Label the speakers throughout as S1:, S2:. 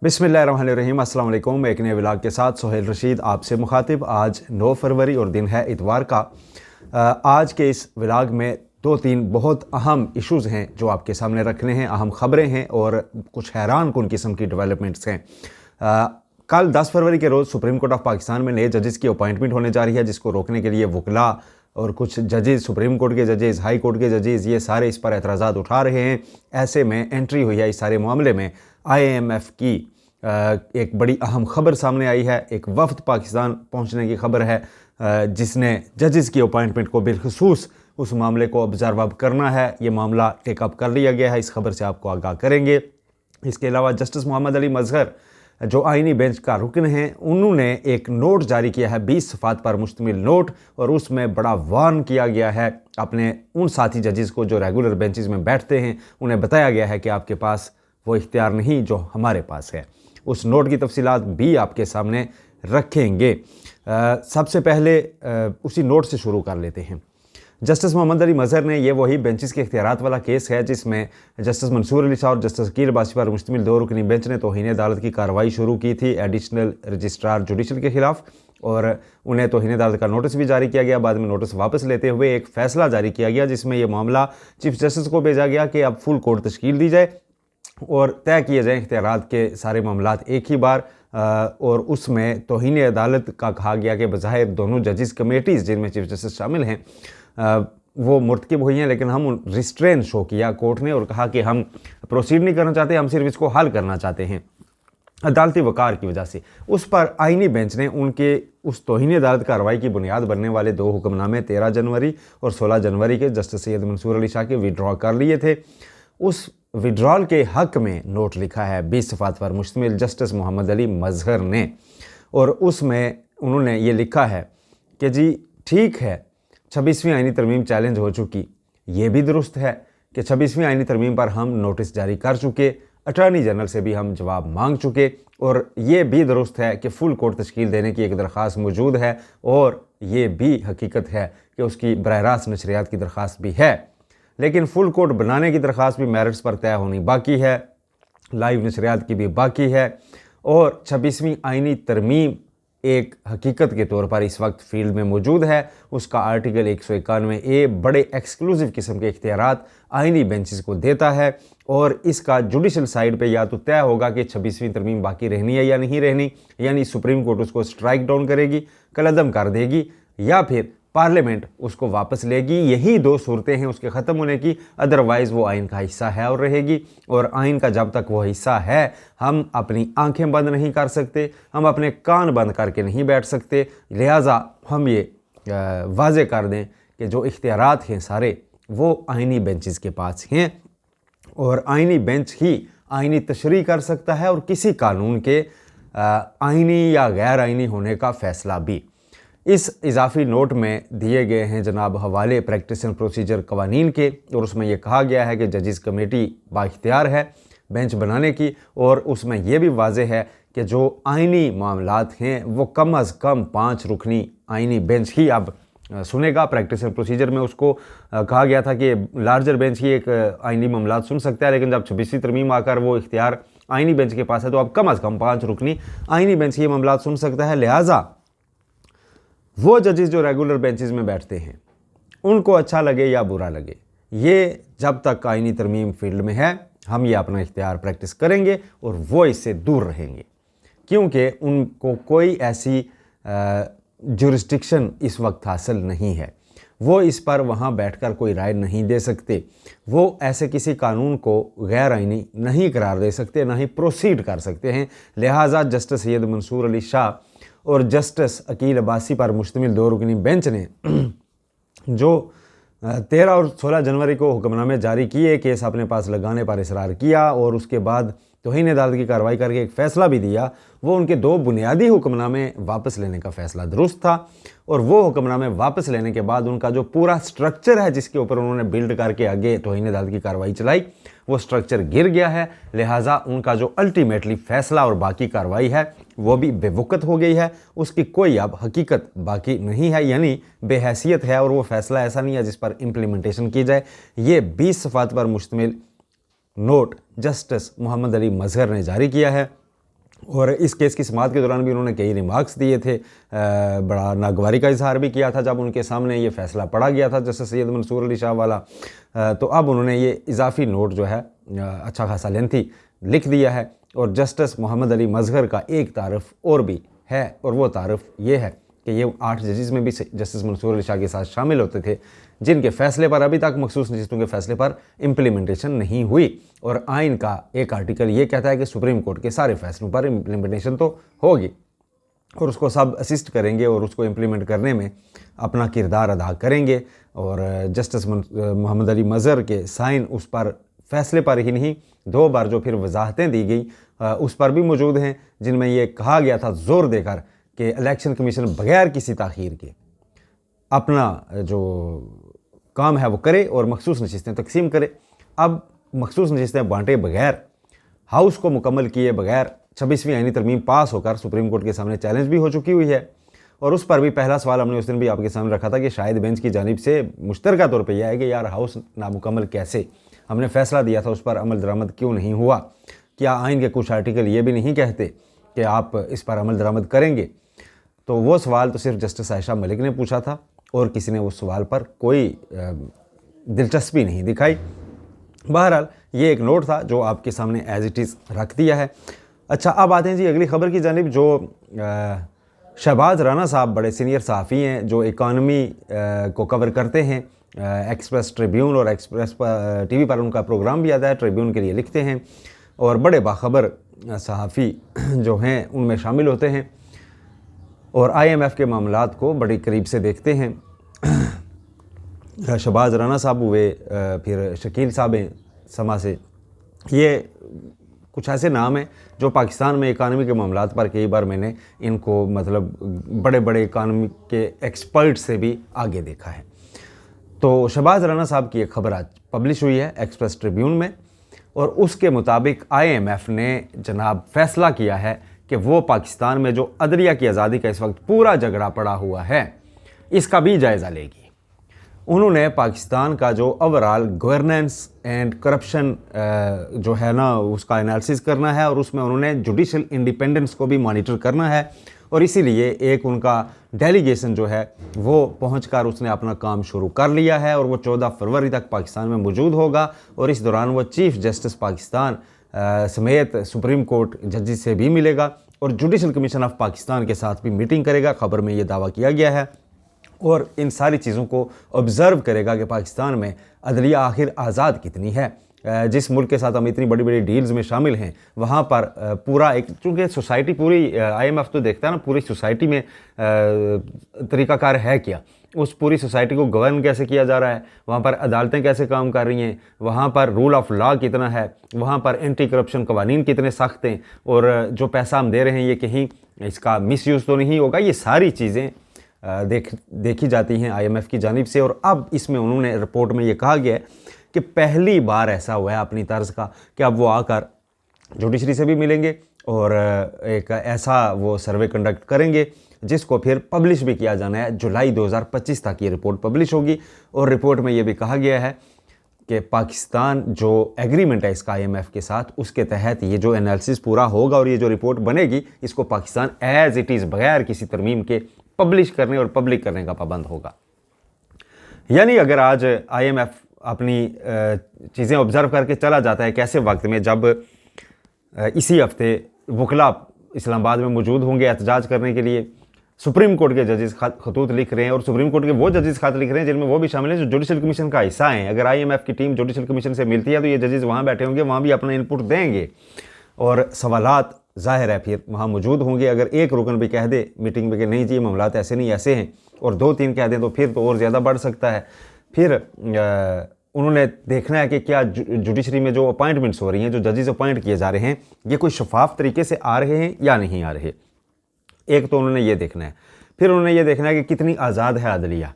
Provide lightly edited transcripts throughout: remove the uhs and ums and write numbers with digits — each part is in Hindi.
S1: बिस्मिल्लाहिर्रहमानिर्रहीम, अस्सलाम वालेकुम। एक नए व्लॉग के साथ सोहेल रशीद आपसे मुखातिब। आज 9 फरवरी और दिन है इतवार का। आज के इस व्लॉग में 2-3 बहुत अहम इश्यूज़ हैं जो आपके सामने रखने हैं, अहम ख़बरें हैं और कुछ हैरान कुन किस्म की डेवलपमेंट्स हैं। कल 10 फरवरी के रोज़ सुप्रीम कोर्ट ऑफ पाकिस्तान में नए जजेस की अपॉइंटमेंट होने जा रही है, जिसको रोकने के लिए वकला और कुछ जजेस, सुप्रीम कोर्ट के जजेस, हाई कोर्ट के जजेस, ये सारे इस पर एतराज़ात उठा रहे हैं। ऐसे में एंट्री हुई है इस सारे मामले में IMF की एक बड़ी अहम ख़बर सामने आई है। एक वफ़द पाकिस्तान पहुंचने की ख़बर है, जिसने जजेस की अपॉइंटमेंट को बिलखसूस उस मामले को ऑब्ज़र्व अब करना है। ये मामला टेकअप कर लिया गया है। इस खबर से आपको आगाह करेंगे। इसके अलावा जस्टिस मोहम्मद अली मजहर जो आइनी बेंच का रुकन हैं, उन्होंने एक नोट जारी किया है, 20 सफ़ात पर मुश्तमिल नोट, और उसमें बड़ा वार्न किया गया है अपने उन साथी जजेस को जो रेगुलर बेंचेस में बैठते हैं। उन्हें बताया गया है कि आपके पास वो इख्तियार नहीं जो हमारे पास है। उस नोट की तफसीलात भी आपके सामने रखेंगे। सबसे पहले उसी नोट से शुरू कर लेते हैं। जस्टिस मोहम्मद अली मजहर ने, ये वही बेंचेस के इख्तियारात वाला केस है जिसमें जस्टिस मंसूर अली शाह और जस्टिस अकील अब्बासी पर मुश्तमिल 2 रुकनी बेंच ने तौहीन अदालत की कार्रवाई शुरू की थी एडिशनल रजिस्ट्रार जुडिशल के खिलाफ, और उन्हें तौहीन अदालत का नोटिस भी जारी किया गया। बाद में नोटिस वापस लेते हुए एक फ़ैसला जारी किया गया जिसमें यह मामला चीफ जस्टिस को भेजा गया कि अब फुल कोर्ट तश्कील दी जाए और तय किए जाएँ इख्तियारात के सारे मामलात एक ही बार। और उसमें तौहीन अदालत का कहा गया कि बज़ाहिर दोनों जजेस कमेटीज़ जिनमें चीफ जस्टिस शामिल हैं वो मुर्तकिब हुई हैं, लेकिन हम रिस्ट्रेन शो किया कोर्ट ने और कहा कि हम प्रोसीड नहीं करना चाहते, हम सिर्फ इसको हल करना चाहते हैं अदालती वकार की वजह से। उस पर आइनी बेंच ने उनके उस तौहीन अदालत कार्रवाई की बुनियाद बनने वाले 2 हुक्मनामे 13 जनवरी और 16 जनवरी के जस्टिस सैयद मंसूर अली शाह के विड्रॉ कर लिए थे। उस विड्रॉल के हक में नोट लिखा है 20 सफ़ात पर मुश्तमिल जस्टिस मोहम्मद अली मजहर ने, और उसमें उन्होंने ये लिखा है कि जी ठीक है, 26वीं आइनी तरमीम चैलेंज हो चुकी। ये भी दुरुस्त है कि 26वीं आइनी तरमीम पर हम नोटिस जारी कर चुके, अटॉर्नी जनरल से भी हम जवाब मांग चुके, और ये भी दुरुस्त है कि फुल कोर्ट तश्कील देने की एक दरख्वास्त मौजूद है, और ये भी हकीकत है कि उसकी बराह रास्त नशरियात की दरख्वास्त भी है। लेकिन फुल कोर्ट बनाने की दरख्वास्त भी मेरिट्स पर तय होनी बाकी है, लाइव नशरियात की भी बाकी है, और 26वीं आइनी तरमीम एक हकीकत के तौर पर इस वक्त फील्ड में मौजूद है। उसका आर्टिकल 191A बड़े एक्सक्लूसिव किस्म के इख्तियारात आइनी बेंचेस को देता है, और इसका जुडिशल साइड पे या तो तय होगा कि 26वीं तरमीम बाकी रहनी है या नहीं रहनी, यानी सुप्रीम कोर्ट उसको स्ट्राइक डाउन करेगी, कलअदम कर देगी, या फिर पार्लियामेंट उसको वापस लेगी। यही 2 सूरतें हैं उसके ख़त्म होने की। अदरवाइज़ वो आइन का हिस्सा है और रहेगी, और आइन का जब तक वो हिस्सा है हम अपनी आंखें बंद नहीं कर सकते, हम अपने कान बंद करके नहीं बैठ सकते। लिहाजा हम ये वाज़े कर दें कि जो इख्तियारात हैं सारे वो आइनी बेंचेस के पास हैं, और आइनी बेंच ही आइनी तशरीह कर सकता है और किसी कानून के आइनी या गैर आइनी होने का फ़ैसला भी। इस इजाफी नोट में दिए गए हैं जनाब हवाले प्रैक्टिस एंड प्रोसीजर कवानीन के, और उसमें यह कहा गया है कि जजेस कमेटी बाइख्तियार है बेंच बनाने की, और उसमें यह भी वाज़ेह है कि जो आइनी मामलात हैं वो कम अज़ कम 5 रुकनी आइनी बेंच ही अब सुनेगा। प्रैक्टिस एंड प्रोसीजर में उसको कहा गया था कि लार्जर बेंच ही एक आइनी मामलात सुन सकता है, लेकिन जब 26वीं तरमीम आकर वो इख्तियार आइनी बेंच के पास है तो अब कम अज़ कम 5 रुकनी आइनी बेंच ही मामलात सुन सकता है। लिहाजा वो जजेस जो रेगुलर बेंचेस में बैठते हैं उनको अच्छा लगे या बुरा लगे, ये जब तक आइनी तरमीम फील्ड में है हम ये अपना इख्तियार प्रैक्टिस करेंगे और वो इससे दूर रहेंगे, क्योंकि उनको कोई ऐसी जुरिस्डिक्शन इस वक्त हासिल नहीं है। वो इस पर वहाँ बैठकर कोई राय नहीं दे सकते, वो ऐसे किसी कानून को गैर आइनी नहीं करार दे सकते, ना ही प्रोसीड कर सकते हैं। लिहाजा जस्टिस सैयद मंसूर अली शाह और जस्टिस अकील अब्बासी पर मुश्तमिल 2 रुकनी बेंच ने जो 13 और 16 जनवरी को हुक्मनामे जारी किए, केस अपने पास लगाने पर इसरार किया, और उसके बाद तौहीन अदालत की कार्रवाई करके एक फ़ैसला भी दिया, वो उनके 2 बुनियादी हुक्मनामे वापस लेने का फ़ैसला दुरुस्त था। और वो हुक्मनामे वापस लेने के बाद उनका जो पूरा स्ट्रक्चर है जिसके ऊपर उन्होंने बिल्ड करके आगे तौहीन अदालत की कार्रवाई चलाई, वो स्ट्रक्चर गिर गया है। लिहाजा उनका जो अल्टीमेटली फ़ैसला और बाकी कार्रवाई है वो भी बेवकत हो गई है, उसकी कोई अब हकीकत बाकी नहीं है, यानी बेहैसियत है, और वो फ़ैसला ऐसा नहीं है जिस पर इम्प्लीमेंटेशन की जाए। ये 20 सफ़ात पर मुश्तमिल नोट जस्टिस मोहम्मद अली मजहर ने जारी किया है। और इस केस की समाअत के दौरान भी उन्होंने कई रिमार्क्स दिए थे, बड़ा नागवारी का इजहार भी किया था जब उनके सामने ये फैसला पड़ा गया था जस्टिस सैयद मंसूर अली शाह वाला। तो अब उन्होंने ये इजाफी नोट जो है अच्छा खासा लेंथी लिख दिया है। और जस्टिस मोहम्मद अली मजहर का एक तारफ़ और भी है, और वो तारफ़ ये है कि ये 8 जजेस में भी जस्टिस मंसूर अली शाह के साथ शामिल होते थे जिनके फैसले पर अभी तक मखसूस नशिस्तों के फैसले पर इम्प्लीमेंटेशन नहीं हुई। और आइन का एक आर्टिकल ये कहता है कि सुप्रीम कोर्ट के सारे फैसलों पर इम्प्लीमेंटेशन तो होगी और उसको सब असिस्ट करेंगे और उसको इम्प्लीमेंट करने में अपना किरदार अदा करेंगे। और जस्टिस मोहम्मद अली मजहर के साइन उस पर फैसले पर ही नहीं, 2 बार जो फिर वजाहतें दी गई उस पर भी मौजूद हैं, जिनमें ये कहा गया था ज़ोर देकर कि इलेक्शन कमीशन बगैर किसी ताख़ीर के अपना जो काम है वो करे और मखसूस नशिस्तें तकसीम करे। अब मखसूस नशिस्तें बांटे बगैर, हाउस को मुकम्मल किए बगैर 26वीं आईनी तरमीम पास होकर सुप्रीम कोर्ट के सामने चैलेंज भी हो चुकी हुई है। और उस पर भी पहला सवाल हमने उस दिन भी आपके सामने रखा था कि शायद बेंच की जानिब से मुश्तरका तौर पर यह है कि यार हाउस नामुकम्मल कैसे, हमने फैसला दिया था उस पर अमल दरामद क्यों नहीं हुआ, क्या आइन के कुछ आर्टिकल ये भी नहीं कहते कि आप इस पर अमल दरामद करेंगे। तो वो सवाल तो सिर्फ जस्टिस आयशा मलिक ने पूछा था और किसी ने उस सवाल पर कोई दिलचस्पी नहीं दिखाई। बहरहाल ये एक नोट था जो आपके सामने एज इट इज़ रख दिया है। अच्छा, अब आते हैं जी अगली खबर की जानिब। जो शहबाज राना साहब बड़े सीनियर सहाफ़ी हैं जो इकानमी को कवर करते हैं, एक्सप्रेस ट्रिब्यून और एक्सप्रेस टीवी पर उनका प्रोग्राम भी आता है, ट्रिब्यून के लिए लिखते हैं और बड़े बाखबर सहाफ़ी जो हैं उनमें शामिल होते हैं और IMF के मामलात को बड़ी करीब से देखते हैं। शहबाज राना साहब हुए, फिर शकील साहब हैं समा से, ये कुछ ऐसे नाम हैं जो पाकिस्तान में इकानमी के मामलात पर कई बार मैंने इनको मतलब बड़े बड़े इकानमी के एक्सपर्ट से भी आगे देखा है। तो शहबाज राना साहब की एक खबर आज पब्लिश हुई है एक्सप्रेस ट्रिब्यून में और उसके मुताबिक IMF ने जनाब फैसला किया है कि वो पाकिस्तान में जो अदलिया की आज़ादी का इस वक्त पूरा झगड़ा पड़ा हुआ है इसका भी जायज़ा लेगी। उन्होंने पाकिस्तान का जो ओवरऑल गवर्नेंस एंड करप्शन जो है ना उसका एनालिसिस करना है और उसमें उन्होंने जुडिशल इंडिपेंडेंस को भी मॉनिटर करना है और इसीलिए एक उनका डेलीगेशन जो है वो पहुंचकर उसने अपना काम शुरू कर लिया है और वो 14 फरवरी तक पाकिस्तान में मौजूद होगा और इस दौरान वो चीफ जस्टिस पाकिस्तान समेत सुप्रीम कोर्ट जजेस से भी मिलेगा और जुडिशल कमीशन ऑफ पाकिस्तान के साथ भी मीटिंग करेगा। खबर में ये दावा किया गया है और इन सारी चीज़ों को ऑब्ज़र्व करेगा कि पाकिस्तान में अदलिया आखिर आज़ाद कितनी है। जिस मुल्क के साथ हम इतनी बड़ी बड़ी डील्स में शामिल हैं वहाँ पर पूरा एक, चूँकि सोसाइटी पूरी IMF तो देखता है ना पूरी सोसाइटी में तरीक़ाकार है क्या, उस पूरी सोसाइटी को गवर्न कैसे किया जा रहा है, वहाँ पर अदालतें कैसे काम कर रही हैं, वहाँ पर रूल ऑफ लॉ कितना है, वहाँ पर एंटी करप्शन कवानीन कितने सख्त हैं और जो पैसा हम दे रहे हैं ये कहीं इसका मिसयूज़ तो नहीं होगा। ये सारी चीज़ें देखी जाती हैं IMF की जानिब से। और अब इसमें उन्होंने रिपोर्ट में ये कहा गया है कि पहली बार ऐसा हुआ है अपनी तर्ज का कि अब वो आकर जुडिशरी से भी मिलेंगे और एक ऐसा वो सर्वे कंडक्ट करेंगे जिसको फिर पब्लिश भी किया जाना है। जुलाई 2025 तक ये रिपोर्ट पब्लिश होगी और रिपोर्ट में ये भी कहा गया है कि पाकिस्तान जो एग्रीमेंट है इसका IMF के साथ उसके तहत ये जो एनालिसिस पूरा होगा और ये जो रिपोर्ट बनेगी इसको पाकिस्तान एज इट इज़ बगैर किसी तरमीम के पब्लिश करने और पब्लिक करने का पाबंद होगा। यानी अगर आज IMF अपनी चीज़ें ऑब्ज़र्व करके चला जाता है कैसे वक्त में जब इसी हफ्ते वकला इस्लामाबाद में मौजूद होंगे एहतजाज करने के लिए, सुप्रीम कोर्ट के जजेस खतूत लिख रहे हैं और सुप्रीम कोर्ट के वो जजेस खत लिख रहे हैं जिनमें वो भी शामिल हैं जो जुडिशल कमीशन का हिस्सा हैं। अगर IMF की टीम जुडिशल कमीशन से मिलती है तो ये जजेस वहाँ बैठे होंगे, वहाँ भी अपना इनपुट देंगे और सवालात ज़ाहिर है फिर वहाँ मौजूद होंगे। अगर एक रुकन भी कह दे मीटिंग में कि नहीं जी मामलात ऐसे नहीं ऐसे हैं और 2-3 कह दें तो फिर तो और ज़्यादा बढ़ सकता है। फिर उन्होंने देखना है कि क्या जुडिशरी में जो अपॉइंटमेंट्स हो रही हैं, जो जजेस अपॉइंट किए जा रहे हैं, ये कोई शफाफ तरीके से आ रहे हैं या नहीं आ रहे। एक तो उन्होंने ये देखना है। फिर उन्होंने ये देखना है कि कितनी आज़ाद है अदलिया।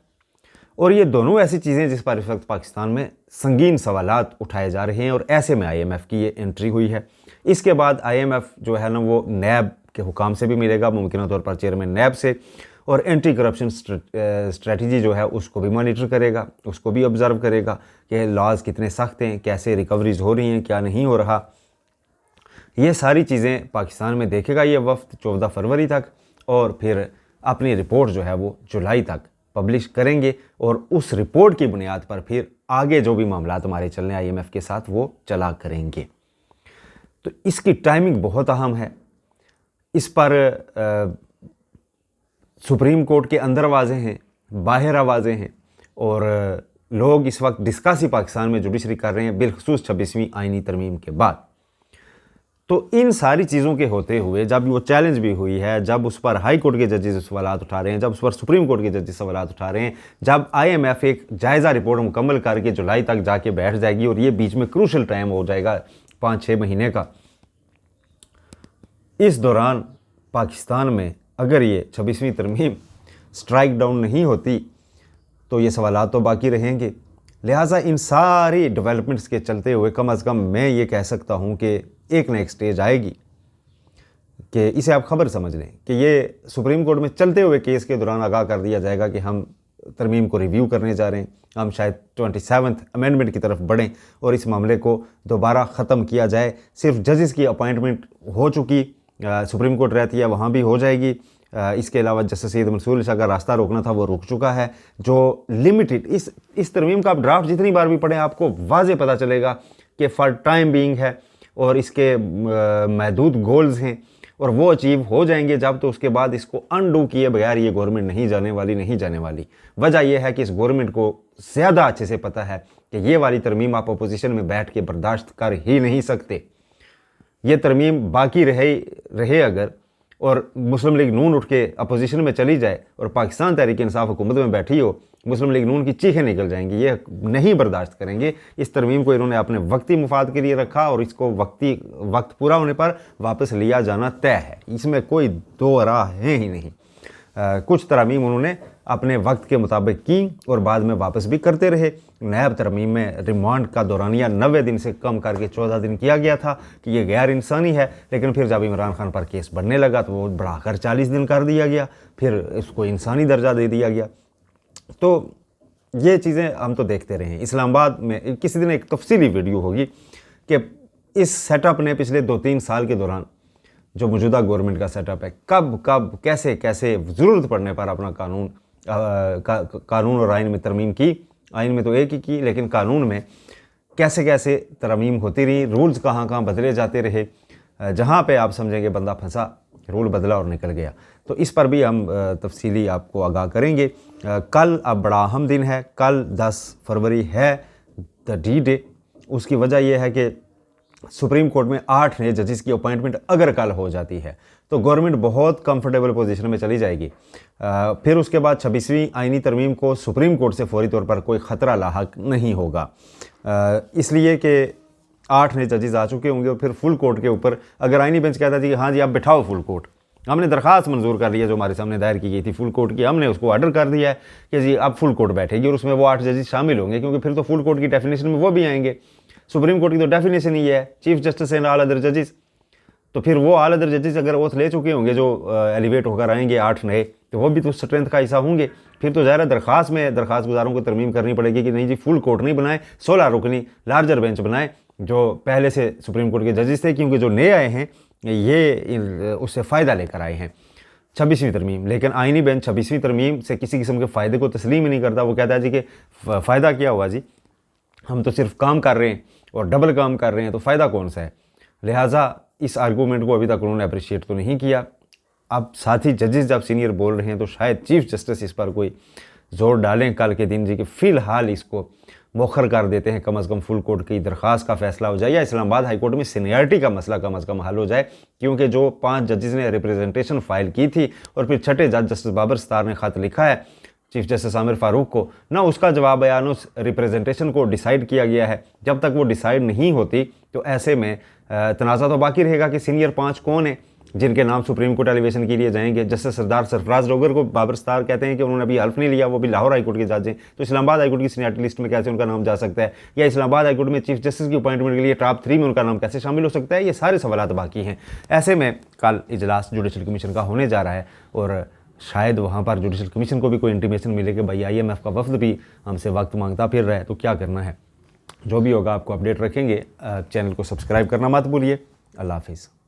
S1: और ये दोनों ऐसी चीज़ें जिस पर इस वक्त पाकिस्तान में संगीन सवालात उठाए जा रहे हैं और ऐसे में IMF की ये एंट्री हुई है। इसके बाद IMF जो है ना वो नैब के हुकाम से भी मिलेगा, मुमकिन तौर पर चेयरमैन नैब से, और एंटी करप्शन स्ट्रेटजी जो है उसको भी मॉनिटर करेगा, उसको भी ऑब्ज़र्व करेगा कि लॉज कितने सख्त हैं, कैसे रिकवरीज हो रही हैं, क्या नहीं हो रहा। ये सारी चीज़ें पाकिस्तान में देखेगा ये वफ्द 14 फरवरी तक, और फिर अपनी रिपोर्ट जो है वो जुलाई तक पब्लिश करेंगे, और उस रिपोर्ट की बुनियाद पर फिर आगे जो भी मामला हमारे चलने IMF के साथ वो चला करेंगे। तो इसकी टाइमिंग बहुत अहम है। इस पर सुप्रीम कोर्ट के अंदर आवाज़ें हैं, बाहर आवाज़ें हैं, और लोग इस वक्त डिस्कस ही पाकिस्तान में जुडिशरी कर रहे हैं, बिलखसूस 26वीं आइनी तरमीम के बाद। तो इन सारी चीज़ों के होते हुए जब वो चैलेंज भी हुई है, जब उस पर हाई कोर्ट के जजेस सवालात उठा रहे हैं, जब उस पर सुप्रीम कोर्ट के जजेस सवालात उठा रहे हैं, जब IMF एक जायज़ा रिपोर्ट मुकम्मल करके जुलाई तक जाके बैठ जाएगी, और ये बीच में क्रूशल टाइम हो जाएगा 5-6 महीने का, इस दौरान पाकिस्तान में अगर ये 26वीं तरमीम स्ट्राइक डाउन नहीं होती तो ये सवालात तो बाकी रहेंगे। लिहाजा इन सारी डेवलपमेंट्स के चलते हुए कम अज़ कम मैं ये कह सकता हूँ कि एक न एक स्टेज आएगी कि इसे आप खबर समझ लें कि ये सुप्रीम कोर्ट में चलते हुए केस के दौरान आगाह कर दिया जाएगा कि हम तरमीम को रिव्यू करने जा रहे हैं, हम शायद 27th अमेंडमेंट की तरफ बढ़ें और इस मामले को दोबारा ख़त्म किया जाए। सिर्फ जजेस की अपॉइंटमेंट हो चुकी सुप्रीम कोर्ट रहती है, वहाँ भी हो जाएगी। इसके अलावा जस्टिस सैयद मंसूर अली शाह का रास्ता रोकना था वो रुक चुका है। जो लिमिटेड इस तरमीम का आप ड्राफ्ट जितनी बार भी पढ़ें आपको वाज़े पता चलेगा कि फॉर टाइम बीइंग है और इसके महदूद गोल्स हैं और वो अचीव हो जाएंगे जब, तो उसके बाद इसको अनडू किए बगैर ये गवर्नमेंट नहीं जाने वाली। वजह यह है कि इस गवर्नमेंट को ज़्यादा अच्छे से पता है कि ये वाली तरमीम आप अपोजिशन में बैठ के बर्दाश्त कर ही नहीं सकते। ये तरमीम बाकी रहे अगर, और मुस्लिम लीग नून उठ के अपोजिशन में चली जाए और पाकिस्तान तहरीक इंसाफ हुकूमत में बैठी हो, मुस्लिम लीग नून की चीखें निकल जाएंगी। ये नहीं बर्दाश्त करेंगे। इस तरमीम को इन्होंने अपने वक्ती मुफाद के लिए रखा और इसको वक्त पूरा होने पर वापस लिया जाना तय है, इसमें कोई दो राह है ही नहीं। कुछ तरमीम उन्होंने अपने वक्त के मुताबिक की और बाद में वापस भी करते रहे। नैब तरमीम में रिमांड का दौरानिया 90 दिन से कम करके 14 दिन किया गया था कि ये गैर इंसानी है, लेकिन फिर जब इमरान खान पर केस बढ़ने लगा तो वो बढ़ाकर 40 दिन कर दिया गया, फिर इसको इंसानी दर्जा दे दिया गया। तो ये चीज़ें हम तो देखते रहे। इस्लामाबाद में किसी दिन एक तफसीली वीडियो होगी कि इस सेटअप ने पिछले 2-3 साल के दौरान जो मौजूदा गवर्नमेंट का सेटअप है, कब कैसे ज़रूरत पड़ने पर अपना कानून और आइन में तरमीम की। आइन में तो एक ही की, लेकिन कानून में कैसे तरमीम होती रही, रूल्स कहाँ बदले जाते रहे। जहाँ पे आप समझेंगे बंदा फंसा, रूल बदला और निकल गया। तो इस पर भी हम तफसीली आपको आगाह करेंगे। कल अब बड़ा अहम दिन है, कल 10 फरवरी है द डी डे। उसकी वजह यह है कि सुप्रीम कोर्ट में 8 नए जजेस की अपॉइंटमेंट अगर कल हो जाती है तो गवर्नमेंट बहुत कंफर्टेबल पोजीशन में चली जाएगी। फिर उसके बाद 26वीं आइनी तरमीम को सुप्रीम कोर्ट से फौरी तौर पर कोई ख़तरा लाहक नहीं होगा, इसलिए कि 8 नए जजेस आ चुके होंगे। और फिर फुल कोर्ट के ऊपर अगर आइनी बेंच कहता है जी हाँ जी आप बिठाओ फुल कोर्ट, हमने दरख्वास्त मंजूर कर ली है जो हमारे सामने दायर की गई थी फुल कोर्ट की, हमने उसको ऑर्डर कर दिया है कि जी अब फुल कोर्ट बैठेगी और उसमें वो 8 जजेस शामिल होंगे, क्योंकि फिर तो फुल कोर्ट की डेफिनेशन में वो भी आएंगे। सुप्रीम कोर्ट की तो डेफिनेशन ही है chief justice and all other जजेस। तो फिर वो ऑल अदर जजेस अगर ओथ ले चुके होंगे जो एलिवेट होकर आएंगे 8 नए, तो वो भी तो स्ट्रेंथ का हिस्सा होंगे। फिर तो ज़ाहिर दरख्वास्त में दरख्वास्त गुजारों को तरमीम करनी पड़ेगी कि नहीं जी फुल कोर्ट नहीं बनाए, 16 रुकनी लार्जर बेंच बनाए जो पहले से सुप्रीम कोर्ट के जजेस थे, क्योंकि जो नए आए हैं ये उससे फ़ायदा लेकर आए हैं 26वीं तरमीम। लेकिन आइनी बेंच 26वीं तरमीम से किसी किस्म के फ़ायदे को तस्लीम ही नहीं करता। वो कहता है जी कि फ़ायदा क्या हुआ जी, हम तो सिर्फ काम कर रहे हैं और डबल काम कर रहे हैं, तो फ़ायदा कौन सा है। लिहाजा इस आर्गूमेंट को अभी तक उन्होंने अप्रिशिएट तो नहीं किया। अब साथ ही जजेस जब सीनियर बोल रहे हैं तो शायद चीफ जस्टिस इस पर कोई जोर डालें कल के दिन जी कि फ़िलहाल इसको मौखर कर देते हैं, कम से कम फुल कोर्ट की दरख्वास्त का फैसला हो जाए या इस्लामाबाद हाई कोर्ट में सीनियरिटी का मसला कम से कम हल हो जाए। क्योंकि जो 5 जजेस ने रिप्रेजेंटेशन फाइल की थी और फिर छठे जज जस्टिस बाबर सत्तार ने ख़त लिखा है चीफ जस्टिस आमिर फारूक को, ना उसका जवाब आया ना उस रिप्रेजेंटेशन को डिसाइड किया गया है। जब तक वो डिसाइड नहीं होती तो ऐसे में तनाज़ा तो बाकी रहेगा कि सीनियर 5 कौन है जिनके नाम सुप्रीम कोर्ट एलिवेशन के लिए जाएंगे। जस्टिस सरदार सरफराज रोगर को बाबर सत्तार कहते हैं कि उन्होंने अभी हल्फ नहीं लिया, वो भी लाहौर हाईकोर्ट के जज हैं, तो इस्लामाबाद हाईकोर्ट की सीनियरिटी लिस्ट में कैसे उनका नाम जा सकता है, या इस्लामाबाद हाईकोर्ट में चीफ जस्टिस की अपॉइंटमेंट के लिए टॉप 3 में उनका नाम कैसे शामिल हो सकता है। ये सारे सवाल बाकी हैं। ऐसे में कल इजलास जुडिशल कमीशन का होने जा रहा है और शायद वहाँ पर जुडिशल कमीशन को भी कोई इंटीमेशन मिले कि भाई IMF का वफ्द भी हमसे वक्त मांगता फिर रहा है, तो क्या करना है। जो भी होगा आपको अपडेट रखेंगे। चैनल को सब्सक्राइब करना मत भूलिए। अल्लाह हाफिज़।